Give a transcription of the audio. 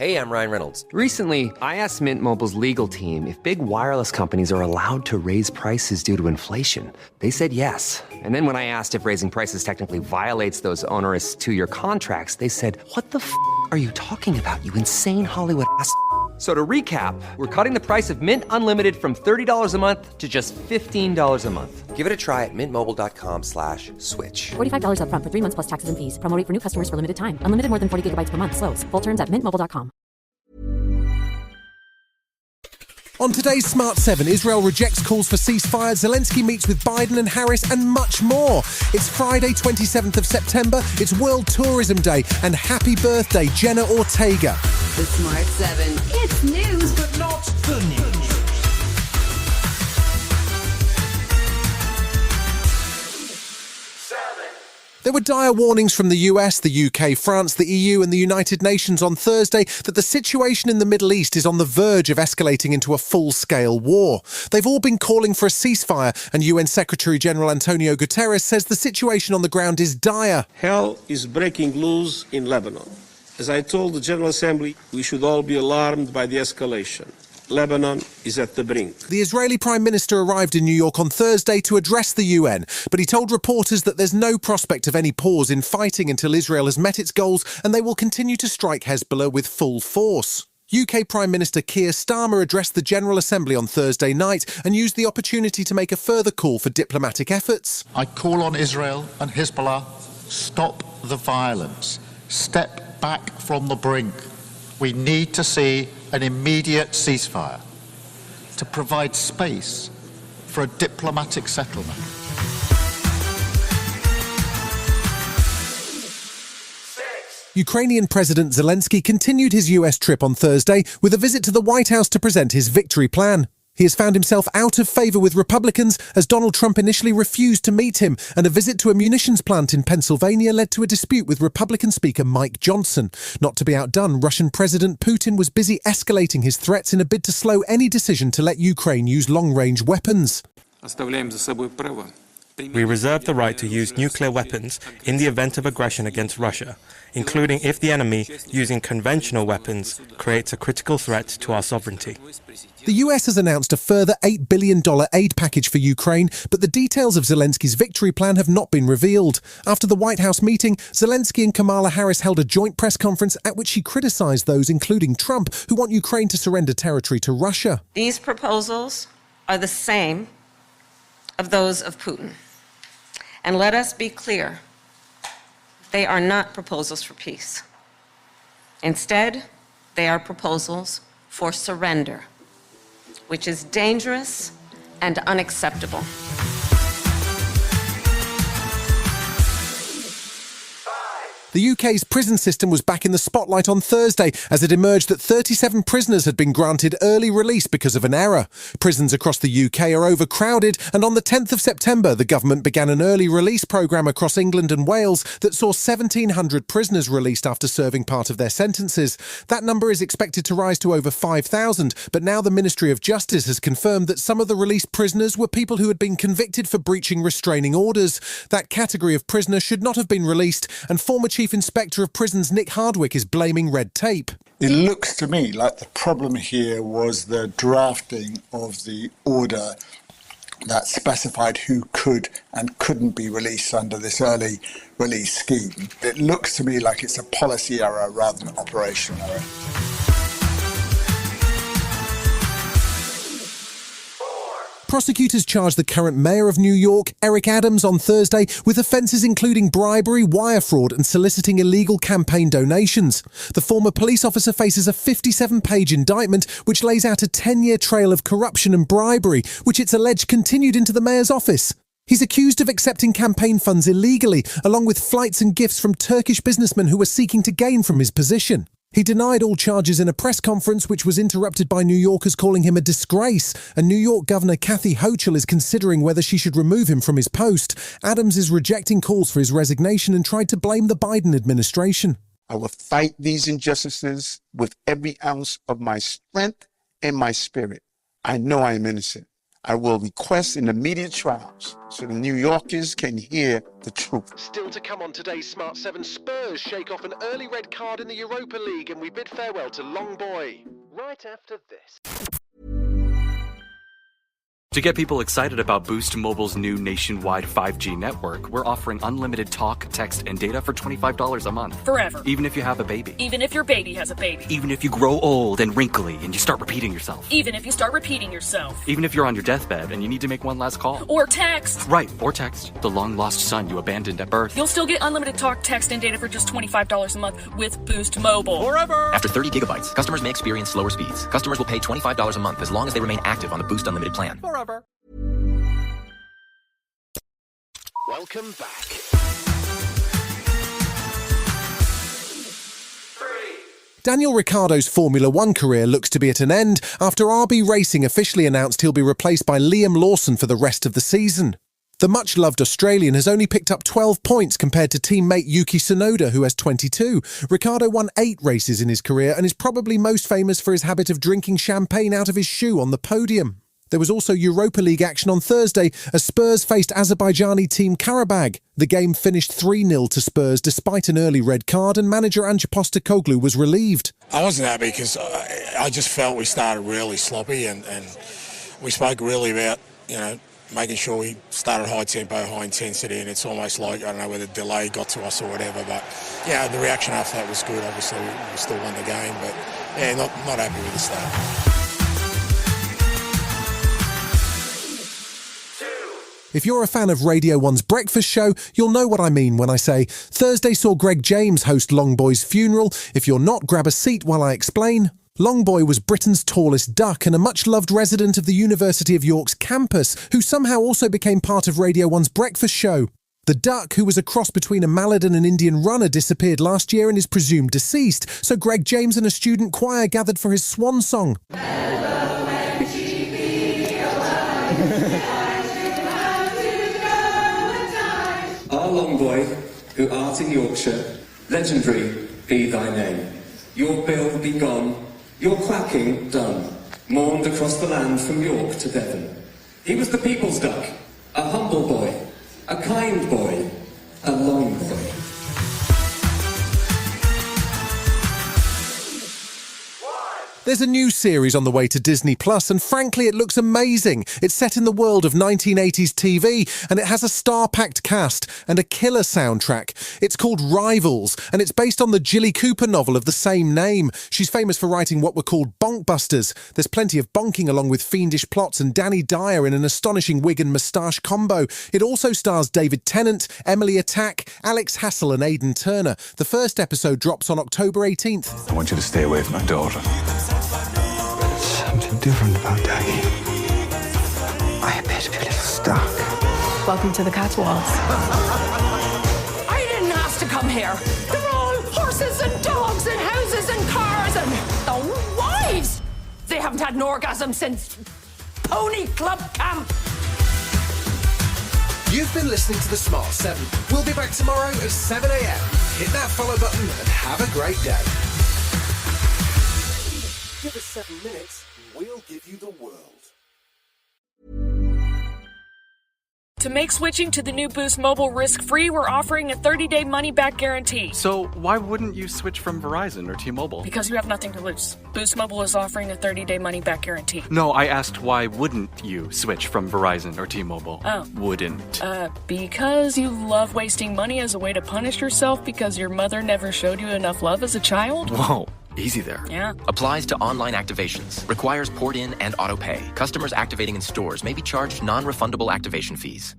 Hey, I'm Ryan Reynolds. Recently, I asked Mint Mobile's legal team if big wireless companies are allowed to raise prices due to inflation. They said yes. And then when I asked if raising prices technically violates those onerous two-year contracts, they said, "What the f*** are you talking about, you insane Hollywood ass?" So to recap, we're cutting the price of Mint Unlimited from $30 a month to just $15 a month. Give it a try at mintmobile.com/switch. $45 up front for 3 months plus taxes and fees. Promo rate for new customers for limited time. Unlimited more than 40 gigabytes per month. Slows full terms at mintmobile.com. On today's Smart 7, Israel rejects calls for ceasefire, Zelensky meets with Biden and Harris, and much more. It's Friday, 27th of September, it's World Tourism Day, and happy birthday, Jenna Ortega. The Smart 7. It's news, but not the news. There were dire warnings from the US, the UK, France, the EU and the United Nations on Thursday that the situation in the Middle East is on the verge of escalating into a full-scale war. They've all been calling for a ceasefire, and UN Secretary-General Antonio Guterres says the situation on the ground is dire. Hell is breaking loose in Lebanon. As I told the General Assembly, we should all be alarmed by the escalation. Lebanon is at the brink. The Israeli Prime Minister arrived in New York on Thursday to address the UN, but he told reporters that there's no prospect of any pause in fighting until Israel has met its goals, and they will continue to strike Hezbollah with full force. UK Prime Minister Keir Starmer addressed the General Assembly on Thursday night and used the opportunity to make a further call for diplomatic efforts. I call on Israel and Hezbollah, stop the violence, step back from the brink. We need to see an immediate ceasefire to provide space for a diplomatic settlement. Ukrainian President Zelensky continued his US trip on Thursday with a visit to the White House to present his victory plan. He has found himself out of favour with Republicans as Donald Trump initially refused to meet him, and a visit to a munitions plant in Pennsylvania led to a dispute with Republican Speaker Mike Johnson. Not to be outdone, Russian President Putin was busy escalating his threats in a bid to slow any decision to let Ukraine use long-range weapons. We reserve the right to use nuclear weapons in the event of aggression against Russia, including if the enemy, using conventional weapons, creates a critical threat to our sovereignty. The US has announced a further $8 billion aid package for Ukraine, but the details of Zelensky's victory plan have not been revealed. After the White House meeting, Zelensky and Kamala Harris held a joint press conference at which she criticised those, including Trump, who want Ukraine to surrender territory to Russia. These proposals are the same of those of Putin. And let us be clear, they are not proposals for peace. Instead, they are proposals for surrender, which is dangerous and unacceptable. The UK's prison system was back in the spotlight on Thursday as it emerged that 37 prisoners had been granted early release because of an error. Prisons across the UK are overcrowded, and on the 10th of September, the government began an early release programme across England and Wales that saw 1,700 prisoners released after serving part of their sentences. That number is expected to rise to over 5,000, but now the Ministry of Justice has confirmed that some of the released prisoners were people who had been convicted for breaching restraining orders. That category of prisoner should not have been released, and former Chief Inspector of Prisons Nick Hardwick is blaming red tape. It looks to me like the problem here was the drafting of the order that specified who could and couldn't be released under this early release scheme. It looks to me like it's a policy error rather than an operational error. Prosecutors charged the current mayor of New York, Eric Adams, on Thursday with offences including bribery, wire fraud and soliciting illegal campaign donations. The former police officer faces a 57-page indictment which lays out a 10-year trail of corruption and bribery, which it's alleged continued into the mayor's office. He's accused of accepting campaign funds illegally, along with flights and gifts from Turkish businessmen who were seeking to gain from his position. He denied all charges in a press conference which was interrupted by New Yorkers calling him a disgrace, and New York Governor Kathy Hochul is considering whether she should remove him from his post. Adams is rejecting calls for his resignation and tried to blame the Biden administration. I will fight these injustices with every ounce of my strength and my spirit. I know I am innocent. I will request an immediate trials so the New Yorkers can hear the truth. Still to come on today's Smart 7, Spurs shake off an early red card in the Europa League and we bid farewell to Long Boy. Right after this. To get people excited about Boost Mobile's new nationwide 5G network, we're offering unlimited talk, text, and data for $25 a month. Forever. Even if you have a baby. Even if your baby has a baby. Even if you grow old and wrinkly and you start repeating yourself. Even if you start repeating yourself. Even if you're on your deathbed and you need to make one last call. Or text. Right, or text. The long-lost son you abandoned at birth. You'll still get unlimited talk, text, and data for just $25 a month with Boost Mobile. Forever! After 30 gigabytes, customers may experience slower speeds. Customers will pay $25 a month as long as they remain active on the Boost Unlimited plan. Forever. Welcome back. Daniel Ricciardo's Formula One career looks to be at an end after RB Racing officially announced he'll be replaced by Liam Lawson for the rest of the season. The much-loved Australian has only picked up 12 points compared to teammate Yuki Tsunoda, who has 22. Ricciardo won 8 races in his career and is probably most famous for his habit of drinking champagne out of his shoe on the podium. There was also Europa League action on Thursday as Spurs faced Azerbaijani team Karabag. The game finished 3-0 to Spurs despite an early red card, and manager Ange Postecoglou was relieved. I wasn't happy because I just felt we started really sloppy and we spoke really about, making sure we started high tempo, high intensity, and it's almost like, I don't know whether the delay got to us or whatever, but the reaction after that was good. Obviously we still won the game, but not happy with the start. If you're a fan of Radio 1's breakfast show, you'll know what I mean when I say Thursday saw Greg James host Longboy's funeral. If you're not, grab a seat while I explain. Longboy was Britain's tallest duck and a much-loved resident of the University of York's campus, who somehow also became part of Radio 1's breakfast show. The duck, who was a cross between a mallard and an Indian runner, disappeared last year and is presumed deceased, so Greg James and a student choir gathered for his swan song. Our Longboy, who art in Yorkshire, legendary be thy name. Your bill be gone, your quacking done, mourned across the land from York to Devon. He was the people's duck, a humble boy, a kind boy, a long boy. There's a new series on the way to Disney Plus, and frankly it looks amazing. It's set in the world of 1980s TV and it has a star-packed cast and a killer soundtrack. It's called Rivals and it's based on the Jilly Cooper novel of the same name. She's famous for writing what were called bonkbusters. There's plenty of bonking along with fiendish plots and Danny Dyer in an astonishing wig and moustache combo. It also stars David Tennant, Emily Attack, Alex Hassel and Aidan Turner. The first episode drops on October 18th. I want you to stay away from my daughter. Something different about Daggy. I appear to be a little stuck. Welcome to the Catwalks. I didn't ask to come here. They're all horses and dogs and houses and cars and the wives. They haven't had an orgasm since Pony Club Camp. You've been listening to The Smart 7. We'll be back tomorrow at 7 a.m. Hit that follow button and have a great day. Give us 7 minutes, and we'll give you the world. To make switching to the new Boost Mobile risk-free, we're offering a 30-day money-back guarantee. So why wouldn't you switch from Verizon or T-Mobile? Because you have nothing to lose. Boost Mobile is offering a 30-day money-back guarantee. No, I asked why wouldn't you switch from Verizon or T-Mobile? Oh. Wouldn't. Because you love wasting money as a way to punish yourself because your mother never showed you enough love as a child? Whoa. Easy there. Yeah. Applies to online activations. Requires port in and auto pay. Customers activating in stores may be charged non-refundable activation fees.